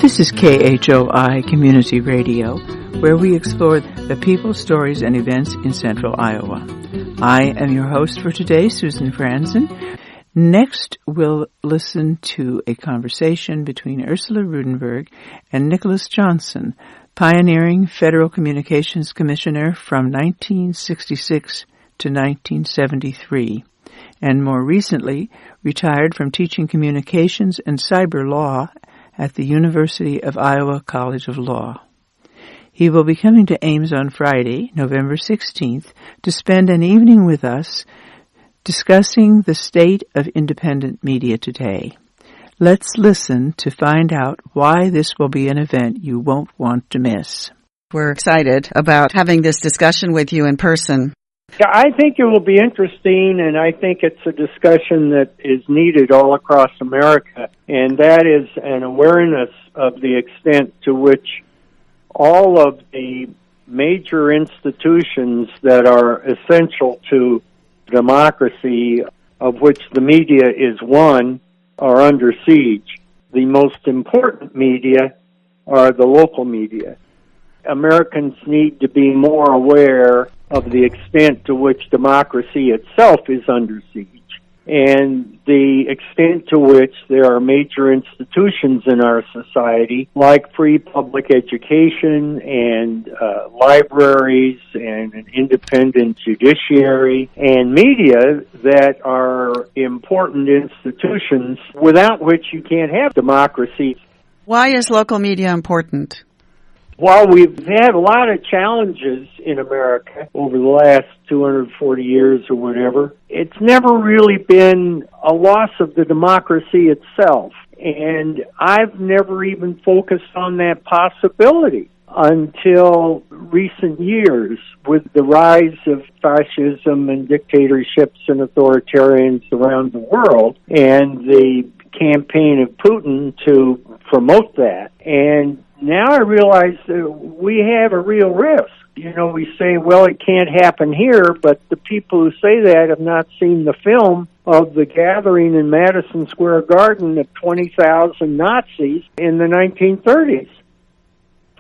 This is KHOI Community Radio, where we explore the people, stories, and events in central Iowa. I am your host for today, Susan Franzen. Next, we'll listen to a conversation between Ursula Ruedenberg and Nicholas Johnson, pioneering Federal Communications Commissioner from 1966 to 1973, and more recently retired from teaching communications and cyber law at the University of Iowa College of Law. He will be coming to Ames on Friday, November 16th, to spend an evening with us discussing the state of independent media today. Let's listen to find out why this will be an event you won't want to miss. We're excited about having this discussion with you in person. Yeah, I think it will be interesting, and I think it's a discussion that is needed all across America, and that is an awareness of the extent to which all of the major institutions that are essential to democracy, of which the media is one, are under siege. The most important media are the local media. Americans need to be more aware of the extent to which democracy itself is under siege, and the extent to which there are major institutions in our society, like free public education and libraries and an independent judiciary and media, that are important institutions without which you can't have democracy. Why is local media important? While we've had a lot of challenges in America over the last 240 years or whatever, it's never really been a loss of the democracy itself. And I've never even focused on that possibility until recent years, with the rise of fascism and dictatorships and authoritarians around the world, and the campaign of Putin to promote that. And now I realize that we have a real risk. You know, we say, well, it can't happen here, but the people who say that have not seen the film of the gathering in Madison Square Garden of 20,000 Nazis in the 1930s.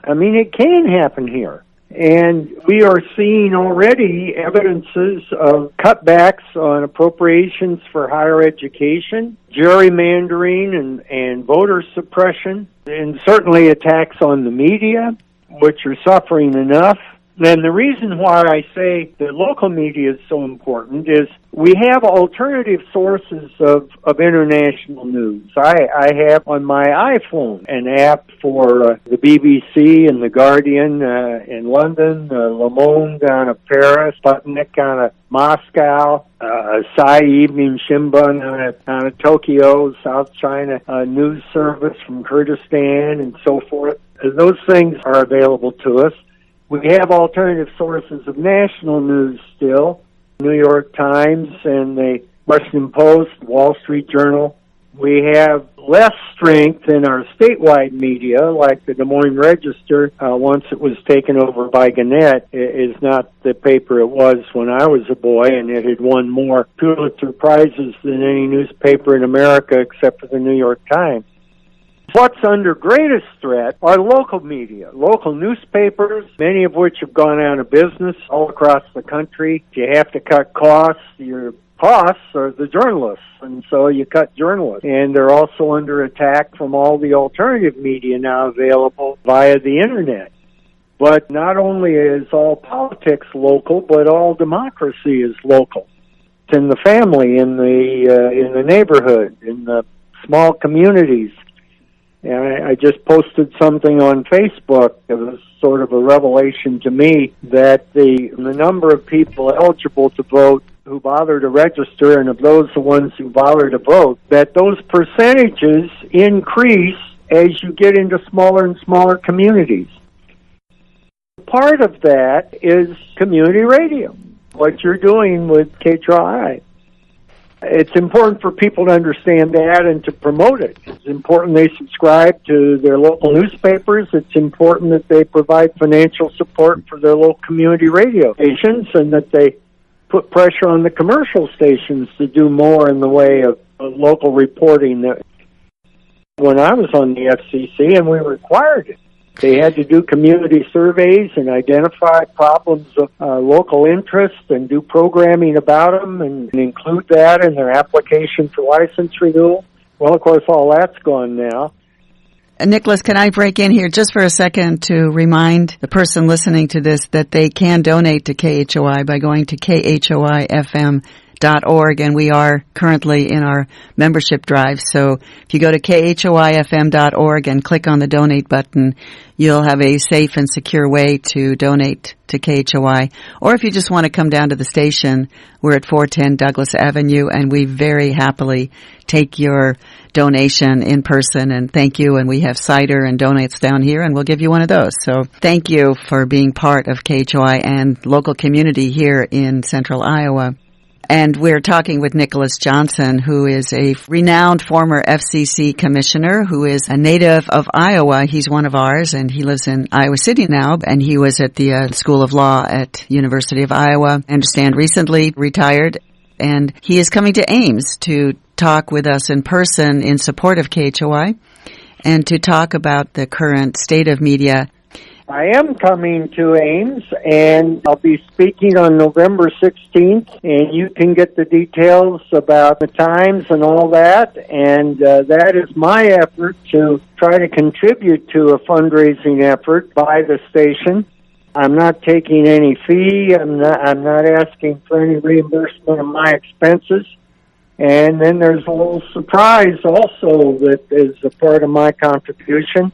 I mean, it can happen here. And we are seeing already evidences of cutbacks on appropriations for higher education, gerrymandering and voter suppression, and certainly attacks on the media, which are suffering enough. And the reason why I say that local media is so important is we have alternative sources of international news. I have on my iPhone an app for the BBC and The Guardian in London, Le Monde out of Paris, Sputnik out of Moscow, Asahi Evening Shimbun out of Tokyo, South China News Service from Kurdistan, and so forth. Those things are available to us. We have alternative sources of national news still, New York Times and the Washington Post, Wall Street Journal. We have less strength in our statewide media, like the Des Moines Register, once it was taken over by Gannett, is not the paper it was when I was a boy, and it had won more Pulitzer Prizes than any newspaper in America except for the New York Times. What's under greatest threat are local media, local newspapers, many of which have gone out of business all across the country. If you have to cut costs, your costs are the journalists, and so you cut journalists. And they're also under attack from all the alternative media now available via the Internet. But not only is all politics local, but all democracy is local. It's in the family, in the neighborhood, in the small communities. And I just posted something on Facebook. It was sort of a revelation to me that the number of people eligible to vote who bother to register, and of those the ones who bother to vote, that those percentages increase as you get into smaller and smaller communities. Part of that is community radio, what you're doing with KHOI. It's important for people to understand that and to promote it. It's important they subscribe to their local newspapers. It's important that they provide financial support for their local community radio stations, and that they put pressure on the commercial stations to do more in the way of local reporting. when I was on the FCC, and we required it. They had to do community surveys and identify problems of local interest and do programming about them and include that in their application for license renewal. Well, of course, all that's gone now. Nicholas, can I break in here just for a second to remind the person listening to this that they can donate to KHOI by going to KHOI-FM.org, and we are currently in our membership drive. So if you go to KHOI-FM.org and click on the donate button, you'll have a safe and secure way to donate to KHOI. Or if you just want to come down to the station, we're at 410 Douglas Avenue, and we very happily take your donation in person, and thank you. And we have cider and donuts down here, and we'll give you one of those. So thank you for being part of KHOI and local community here in Central Iowa. And we're talking with Nicholas Johnson, who is a renowned former FCC commissioner who is a native of Iowa. He's one of ours, and he lives in Iowa City now, and he was at the School of Law at University of Iowa. I understand recently retired, and he is coming to Ames to talk with us in person in support of KHOI and to talk about the current state of media. I am coming to Ames, and I'll be speaking on November 16th, and you can get the details about the times and all that, and that is my effort to try to contribute to a fundraising effort by the station. I'm not taking any fee. I'm not asking for any reimbursement of my expenses. And then there's a little surprise also that is a part of my contribution.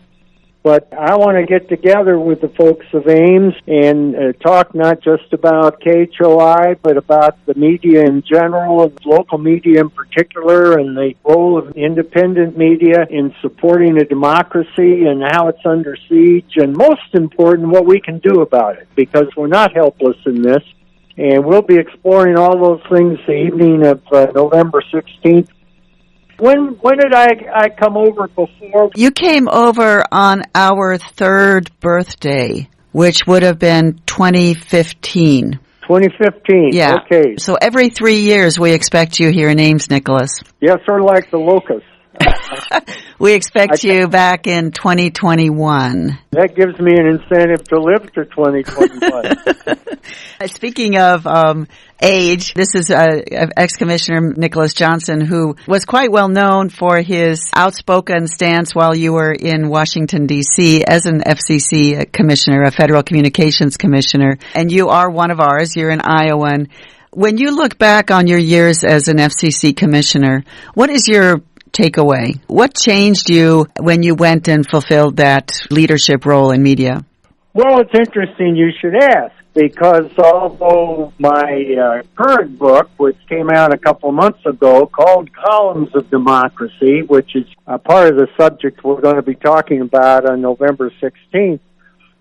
But I want to get together with the folks of Ames and talk not just about KHOI, but about the media in general, local media in particular, and the role of independent media in supporting a democracy and how it's under siege, and most important, what we can do about it, because we're not helpless in this. And we'll be exploring all those things the evening of November 16th. When did I come over before? You came over on our third birthday, which would have been 2015. 2015, yeah. Okay. So every 3 years we expect you here in Ames, Nicholas. Yeah, sort of like the locusts. We expect you back in 2021. That gives me an incentive to live to 2021. Speaking of age, this is ex-Commissioner Nicholas Johnson, who was quite well known for his outspoken stance while you were in Washington, D.C. as an FCC commissioner, a Federal Communications Commissioner. And you are one of ours. You're an Iowan. When you look back on your years as an FCC commissioner, what is your takeaway? What changed you when you went and fulfilled that leadership role in media? Well, it's interesting you should ask, because although my current book, which came out a couple of months ago, called Columns of Democracy, which is a part of the subject we're going to be talking about on November 16th,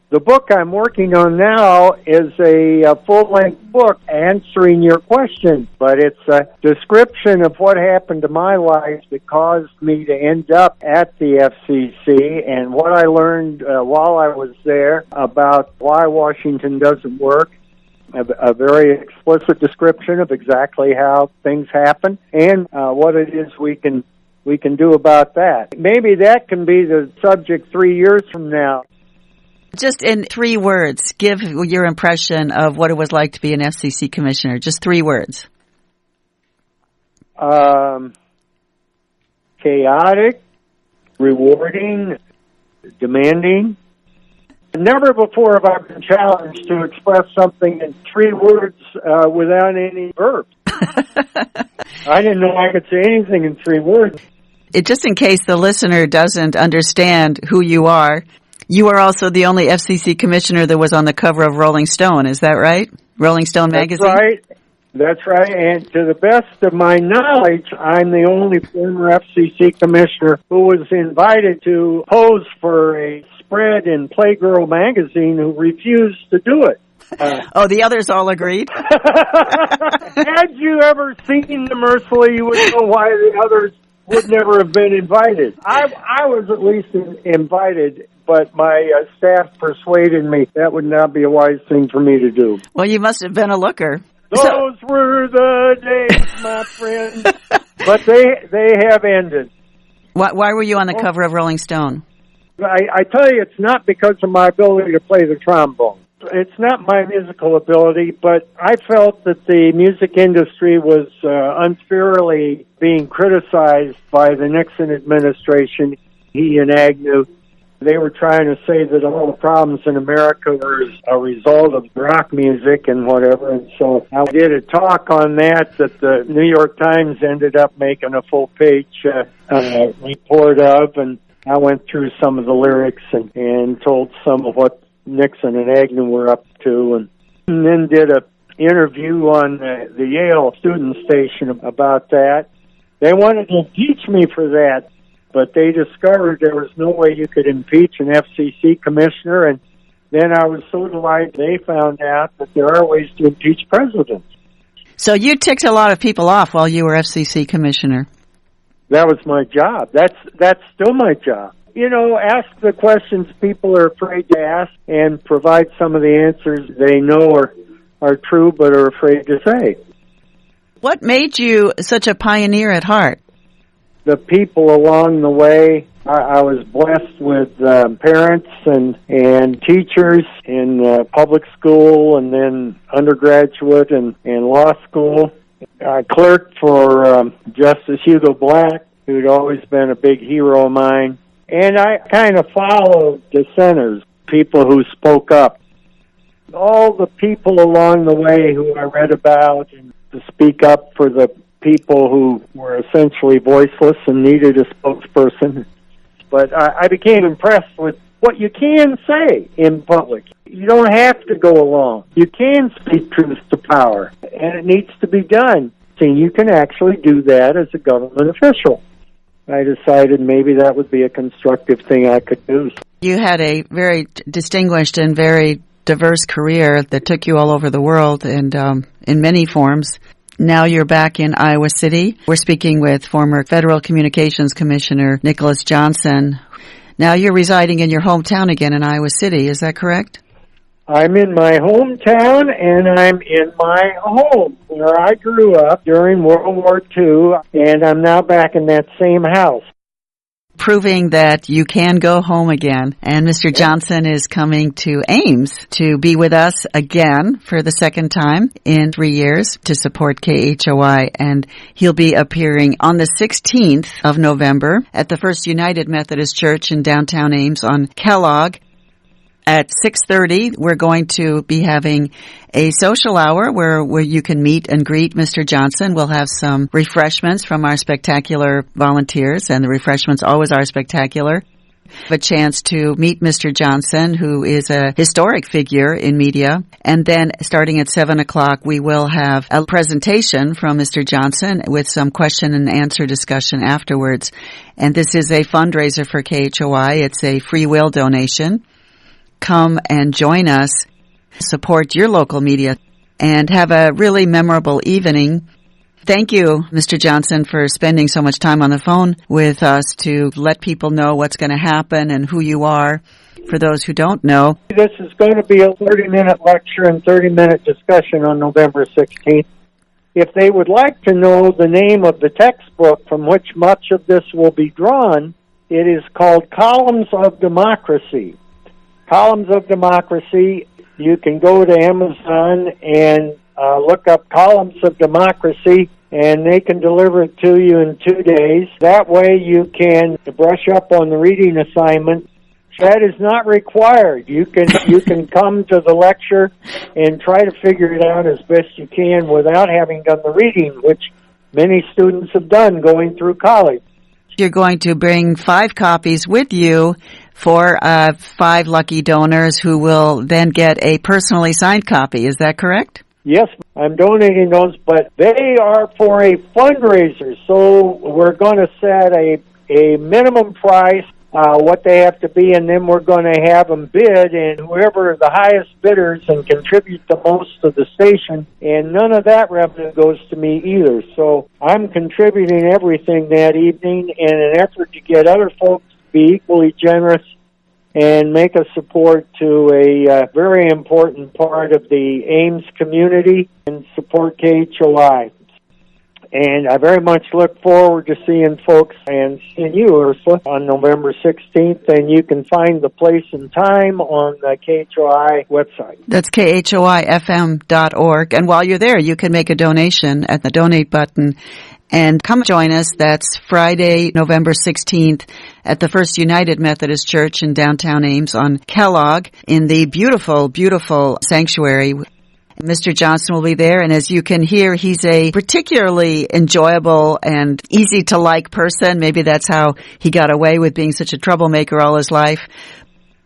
the book I'm working on now is a full-length book answering your question, but it's a description of what happened to my life that caused me to end up at the FCC and what I learned while I was there about why Washington doesn't work, a very explicit description of exactly how things happen, and what it is we can do about that. Maybe that can be the subject 3 years from now. Just in 3 words, give your impression of what it was like to be an FCC commissioner. Just 3 words. Chaotic, rewarding, demanding. Never before have I been challenged to express something in 3 words without any verbs. I didn't know I could say anything in 3 words. Just in case the listener doesn't understand who you are also the only FCC commissioner that was on the cover of Rolling Stone. Is that right? Rolling Stone magazine? That's right. And to the best of my knowledge, I'm the only former FCC commissioner who was invited to pose for a spread in Playgirl magazine who refused to do it. The others all agreed? Had you ever seen them, Ursula, you would know why the others would never have been invited. I was at least invited, but my staff persuaded me that would not be a wise thing for me to do. Well, you must have been a looker. Those were the days, my friend. But they have ended. Why were you on the cover of Rolling Stone? I tell you, it's not because of my ability to play the trombone. It's not my musical ability, but I felt that the music industry was unfairly being criticized by the Nixon administration, he and Agnew. They were trying to say that all the problems in America were a result of rock music and whatever. And so I did a talk on that the New York Times ended up making a full-page report of, and I went through some of the lyrics and told some of what Nixon and Agnew were up to, and then did a interview on the Yale student station about that. They wanted to impeach me for that, but they discovered there was no way you could impeach an FCC commissioner, and then I was so delighted they found out that there are ways to impeach presidents. So you ticked a lot of people off while you were FCC commissioner. That was my job. That's still my job. You know, ask the questions people are afraid to ask and provide some of the answers they know are true but are afraid to say. What made you such a pioneer at heart? The people along the way. I was blessed with parents and teachers in public school and then undergraduate and law school. I clerked for Justice Hugo Black, who'd always been a big hero of mine. And I kind of followed dissenters, people who spoke up. All the people along the way who I read about and to speak up for the people who were essentially voiceless and needed a spokesperson. But I became impressed with what you can say in public. You don't have to go along. You can speak truth to power, and it needs to be done. So you can actually do that as a government official. I decided maybe that would be a constructive thing I could do. You had a very distinguished and very diverse career that took you all over the world and in many forms. Now you're back in Iowa City. We're speaking with former Federal Communications Commissioner Nicholas Johnson. Now you're residing in your hometown again in Iowa City. Is that correct? I'm in my hometown, and I'm in my home where I grew up during World War II, and I'm now back in that same house. Proving that you can go home again. And Mr. Johnson is coming to Ames to be with us again for the second time in 3 years to support KHOI. And he'll be appearing on the 16th of November at the First United Methodist Church in downtown Ames on Kellogg. At 6:30, we're going to be having a social hour where you can meet and greet Mr. Johnson. We'll have some refreshments from our spectacular volunteers, and the refreshments always are spectacular. A chance to meet Mr. Johnson, who is a historic figure in media. And then starting at 7 o'clock, we will have a presentation from Mr. Johnson with some question and answer discussion afterwards. And this is a fundraiser for KHOI. It's a free will donation. Come and join us, support your local media, and have a really memorable evening. Thank you, Mr. Johnson, for spending so much time on the phone with us to let people know what's going to happen and who you are. For those who don't know, this is going to be a 30-minute lecture and 30-minute discussion on November 16th. If they would like to know the name of the textbook from which much of this will be drawn, it is called Columns of Democracy. Columns of Democracy, you can go to Amazon and look up Columns of Democracy, and they can deliver it to you in 2 days. That way you can brush up on the reading assignment. That is not required. You can come to the lecture and try to figure it out as best you can without having done the reading, which many students have done going through college. You're going to bring 5 copies with you for 5 lucky donors who will then get a personally signed copy. Is that correct? Yes, I'm donating those, but they are for a fundraiser. So we're going to set a minimum price, what they have to be, and then we're going to have them bid, and whoever the highest bidders and contribute the most to the station, and none of that revenue goes to me either. So I'm contributing everything that evening in an effort to get other folks to be equally generous and make a support to a very important part of the Ames community and support KHOI. And I very much look forward to seeing folks and seeing you, Ursula, on November 16th. And you can find the place and time on the KHOI website. That's KHOI-FM.org. And while you're there, you can make a donation at the donate button. And come join us. That's Friday, November 16th at the First United Methodist Church in downtown Ames on Kellogg in the beautiful, beautiful sanctuary. Mr. Johnson will be there, and as you can hear, he's a particularly enjoyable and easy-to-like person. Maybe that's how he got away with being such a troublemaker all his life.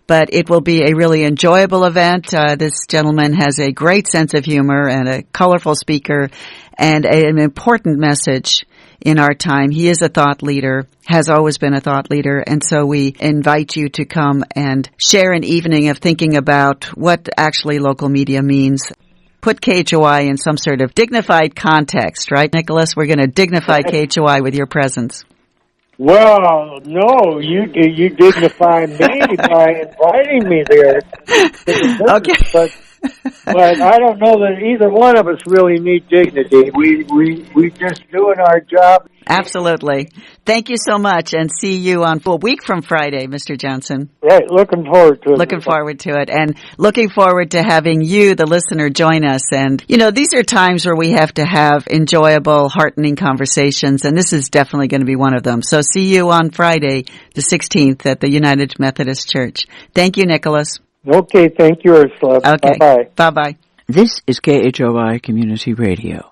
But it will be a really enjoyable event. This gentleman has a great sense of humor and a colorful speaker and an important message in our time. He is a thought leader, has always been a thought leader, and so we invite you to come and share an evening of thinking about what actually local media means. Put KHOI in some sort of dignified context, right, Nicholas? We're going to dignify KHOI with your presence. Well, no, you dignify me by inviting me there. Okay. But I don't know that either one of us really need dignity. We just doing our job. Absolutely. Thank you so much, and see you on a week from Friday, Mr. Johnson. Right, looking forward to it. Looking forward to it, and looking forward to having you, the listener, join us. And, these are times where we have to have enjoyable, heartening conversations, and this is definitely going to be one of them. So see you on Friday, the 16th, at the United Methodist Church. Thank you, Nicholas. Okay, thank you, Ursula. Okay. Bye-bye. Bye-bye. This is KHOI Community Radio.